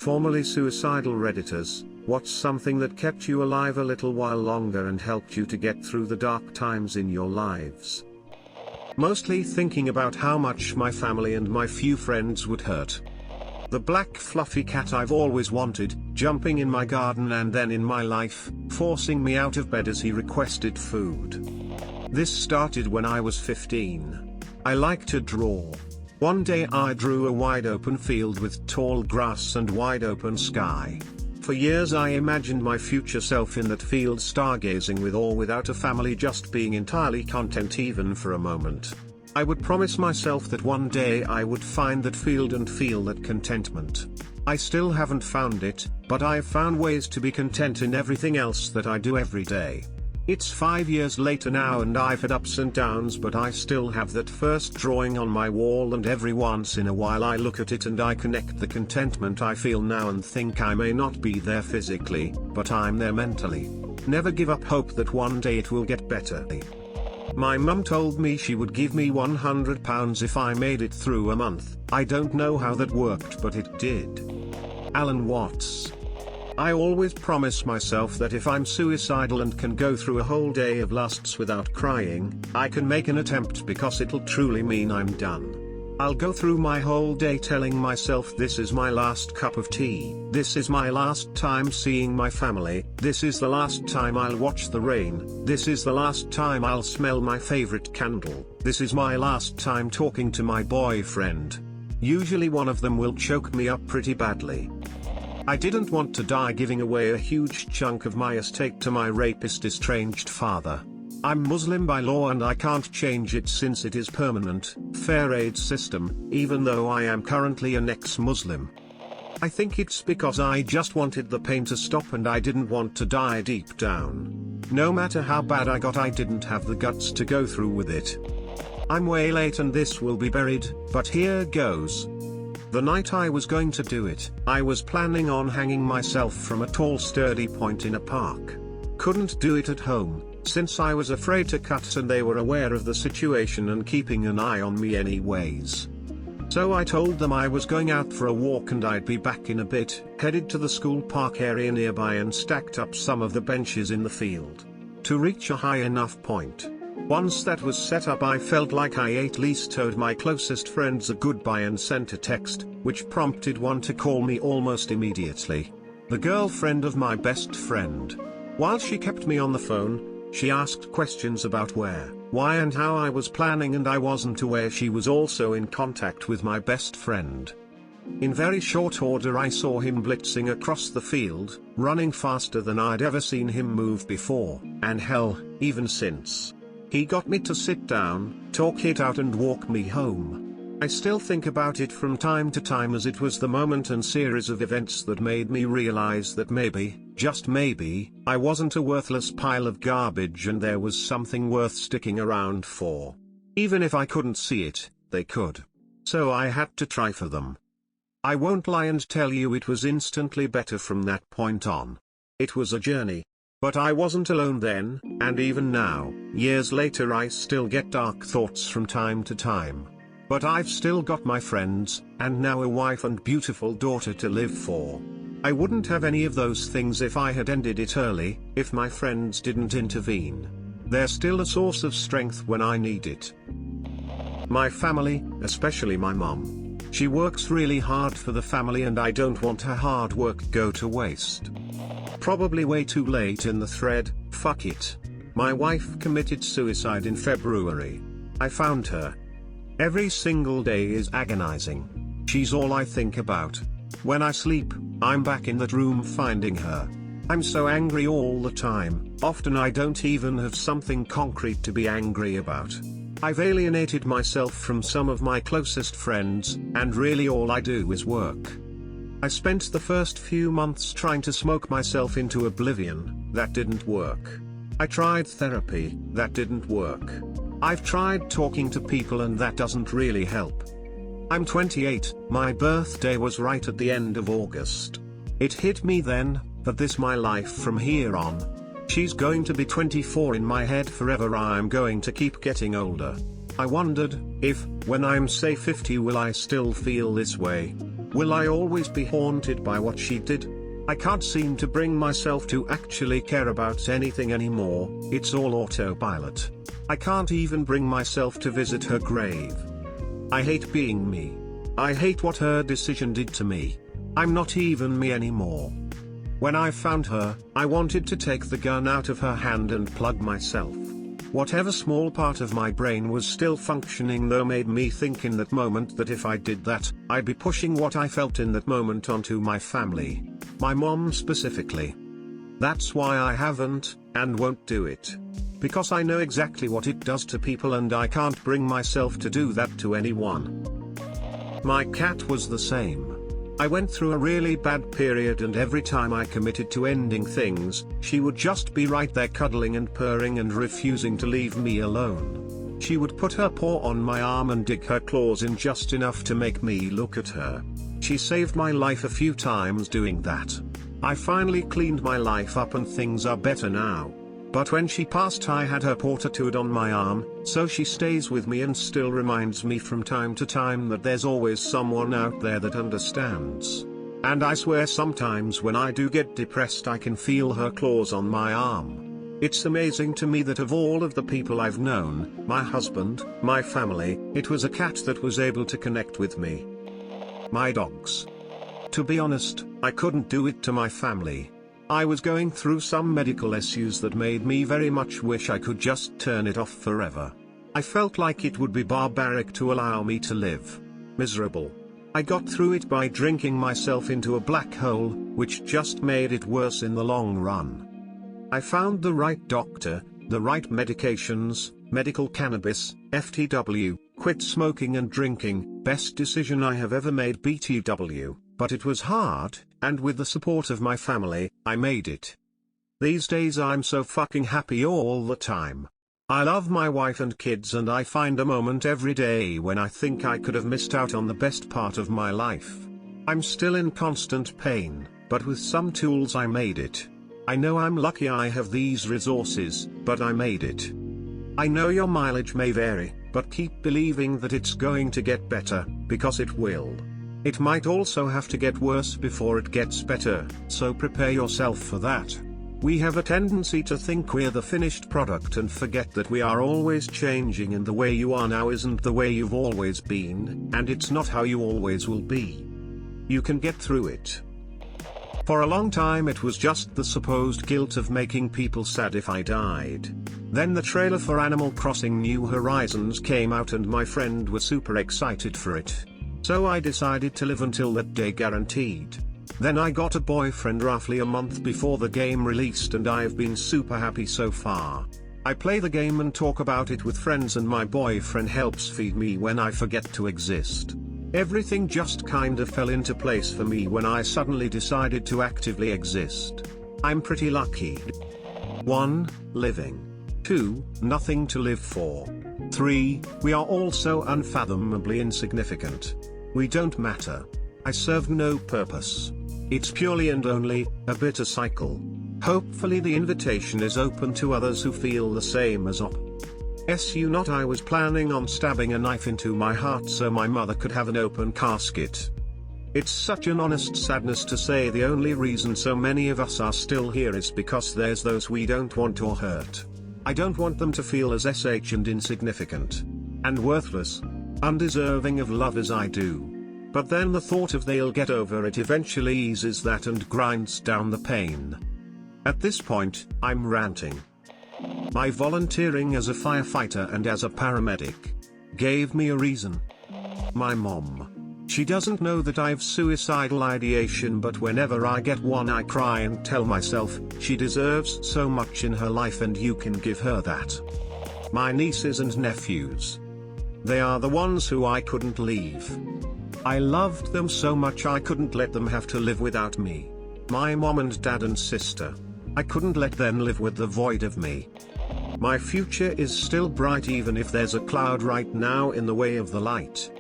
Formerly suicidal redditors, what's something that kept you alive a little while longer and helped you to get through the dark times in your lives? Mostly thinking about how much my family and my few friends would hurt. The black fluffy cat I've always wanted, jumping in my garden and then in my life, forcing me out of bed as he requested food. This started when I was 15. I like to draw. One day I drew a wide open field with tall grass and wide open sky. For years I imagined my future self in that field, stargazing with or without a family, just being entirely content even for a moment. I would promise myself that one day I would find that field and feel that contentment. I still haven't found it, but I've found ways to be content in everything else that I do every day. It's 5 years later now and I've had ups and downs, but I still have that first drawing on my wall, and every once in a while I look at it and I connect the contentment I feel now and think I may not be there physically, but I'm there mentally. Never give up hope that one day it will get better. My mum told me she would give me £100 if I made it through a month. I don't know how that worked, but it did. Alan Watts. I always promise myself that if I'm suicidal and can go through a whole day of lusts without crying, I can make an attempt because it'll truly mean I'm done. I'll go through my whole day telling myself this is my last cup of tea, this is my last time seeing my family, this is the last time I'll watch the rain, this is the last time I'll smell my favorite candle, this is my last time talking to my boyfriend. Usually one of them will choke me up pretty badly. I didn't want to die giving away a huge chunk of my estate to my rapist estranged father. I'm Muslim by law and I can't change it since it is permanent, fair aid system, even though I am currently an ex-Muslim. I think it's because I just wanted the pain to stop and I didn't want to die deep down. No matter how bad I got, I didn't have the guts to go through with it. I'm way late and this will be buried, but here goes. The night I was going to do it, I was planning on hanging myself from a tall sturdy point in a park. Couldn't do it at home, since I was afraid to cut and they were aware of the situation and keeping an eye on me anyways. So I told them I was going out for a walk and I'd be back in a bit, headed to the school park area nearby and stacked up some of the benches in the field. To reach a high enough point. Once that was set up, I felt like I at least owed my closest friends a goodbye and sent a text, which prompted one to call me almost immediately. The girlfriend of my best friend. While she kept me on the phone, she asked questions about where, why and how I was planning, and I wasn't aware she was also in contact with my best friend. In very short order I saw him blitzing across the field, running faster than I'd ever seen him move before, and hell, even since. He got me to sit down, talk it out and walk me home. I still think about it from time to time, as it was the moment and series of events that made me realize that maybe, just maybe, I wasn't a worthless pile of garbage and there was something worth sticking around for. Even if I couldn't see it, they could. So I had to try for them. I won't lie and tell you it was instantly better from that point on. It was a journey. But I wasn't alone then, and even now, years later, I still get dark thoughts from time to time. But I've still got my friends, and now a wife and beautiful daughter to live for. I wouldn't have any of those things if I had ended it early, if my friends didn't intervene. They're still a source of strength when I need it. My family, especially my mom. She works really hard for the family and I don't want her hard work go to waste. Probably way too late in the thread, fuck it. My wife committed suicide in February. I found her. Every single day is agonizing. She's all I think about. When I sleep, I'm back in that room finding her. I'm so angry all the time, often I don't even have something concrete to be angry about. I've alienated myself from some of my closest friends, and really all I do is work. I spent the first few months trying to smoke myself into oblivion. That didn't work. I tried therapy, that didn't work. I've tried talking to people and that doesn't really help. I'm 28, my birthday was right at the end of August. It hit me then, that this my life from here on. She's going to be 24 in my head forever, I'm going to keep getting older. I wondered, if, when I'm say 50, will I still feel this way? Will I always be haunted by what she did? I can't seem to bring myself to actually care about anything anymore, it's all autopilot. I can't even bring myself to visit her grave. I hate being me. I hate what her decision did to me. I'm not even me anymore. When I found her, I wanted to take the gun out of her hand and plug myself. Whatever small part of my brain was still functioning though made me think in that moment that if I did that, I'd be pushing what I felt in that moment onto my family. My mom specifically. That's why I haven't, and won't do it. Because I know exactly what it does to people and I can't bring myself to do that to anyone. My cat was the same. I went through a really bad period and every time I committed to ending things, she would just be right there cuddling and purring and refusing to leave me alone. She would put her paw on my arm and dig her claws in just enough to make me look at her. She saved my life a few times doing that. I finally cleaned my life up and things are better now. But when she passed I had her paw tattooed on my arm, so she stays with me and still reminds me from time to time that there's always someone out there that understands. And I swear sometimes when I do get depressed I can feel her claws on my arm. It's amazing to me that of all of the people I've known, my husband, my family, it was a cat that was able to connect with me. My dogs. To be honest, I couldn't do it to my family. I was going through some medical issues that made me very much wish I could just turn it off forever. I felt like it would be barbaric to allow me to live. Miserable. I got through it by drinking myself into a black hole, which just made it worse in the long run. I found the right doctor, the right medications, medical cannabis, FTW, quit smoking and drinking, best decision I have ever made BTW. But it was hard, and with the support of my family, I made it. These days I'm so fucking happy all the time. I love my wife and kids and I find a moment every day when I think I could have missed out on the best part of my life. I'm still in constant pain, but with some tools I made it. I know I'm lucky I have these resources, but I made it. I know your mileage may vary, but keep believing that it's going to get better, because it will. It might also have to get worse before it gets better, so prepare yourself for that. We have a tendency to think we're the finished product and forget that we are always changing and the way you are now isn't the way you've always been, and it's not how you always will be. You can get through it. For a long time it was just the supposed guilt of making people sad if I died. Then the trailer for Animal Crossing New Horizons came out and my friend was super excited for it. So I decided to live until that day guaranteed. Then I got a boyfriend roughly a month before the game released and I've been super happy so far. I play the game and talk about it with friends and my boyfriend helps feed me when I forget to exist. Everything just kinda fell into place for me when I suddenly decided to actively exist. I'm pretty lucky. 1. Living. 2. Nothing to live for. 3. We are all so unfathomably insignificant. We don't matter. I serve no purpose. It's purely and only a bitter cycle. Hopefully the invitation is open to others who feel the same as op. I was planning on stabbing a knife into my heart so my mother could have an open casket. It's such an honest sadness to say the only reason so many of us are still here is because there's those we don't want or hurt. I don't want them to feel as and insignificant. And worthless. Undeserving of love as I do. But then the thought of they'll get over it eventually eases that and grinds down the pain. At this point, I'm ranting. My volunteering as a firefighter and as a paramedic gave me a reason. My mom. She doesn't know that I've suicidal ideation, but whenever I get one I cry and tell myself, she deserves so much in her life and you can give her that. My nieces and nephews. They are the ones who I couldn't leave. I loved them so much I couldn't let them have to live without me. My mom and dad and sister. I couldn't let them live with the void of me. My future is still bright even if there's a cloud right now in the way of the light.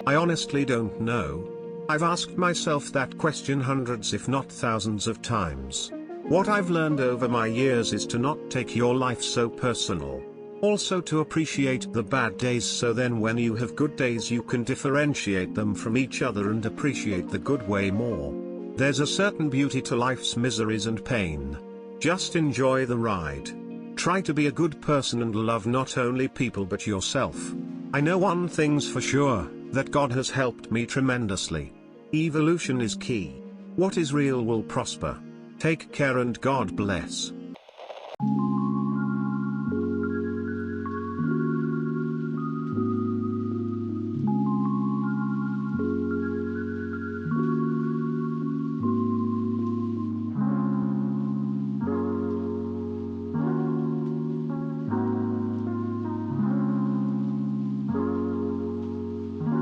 I honestly don't know. I've asked myself that question hundreds if not thousands of times. What I've learned over my years is to not take your life so personal. Also to appreciate the bad days, so then when you have good days you can differentiate them from each other and appreciate the good way more. There's a certain beauty to life's miseries and pain. Just enjoy the ride. Try to be a good person and love not only people but yourself. I know one thing's for sure, that God has helped me tremendously. Evolution is key. What is real will prosper. Take care and God bless.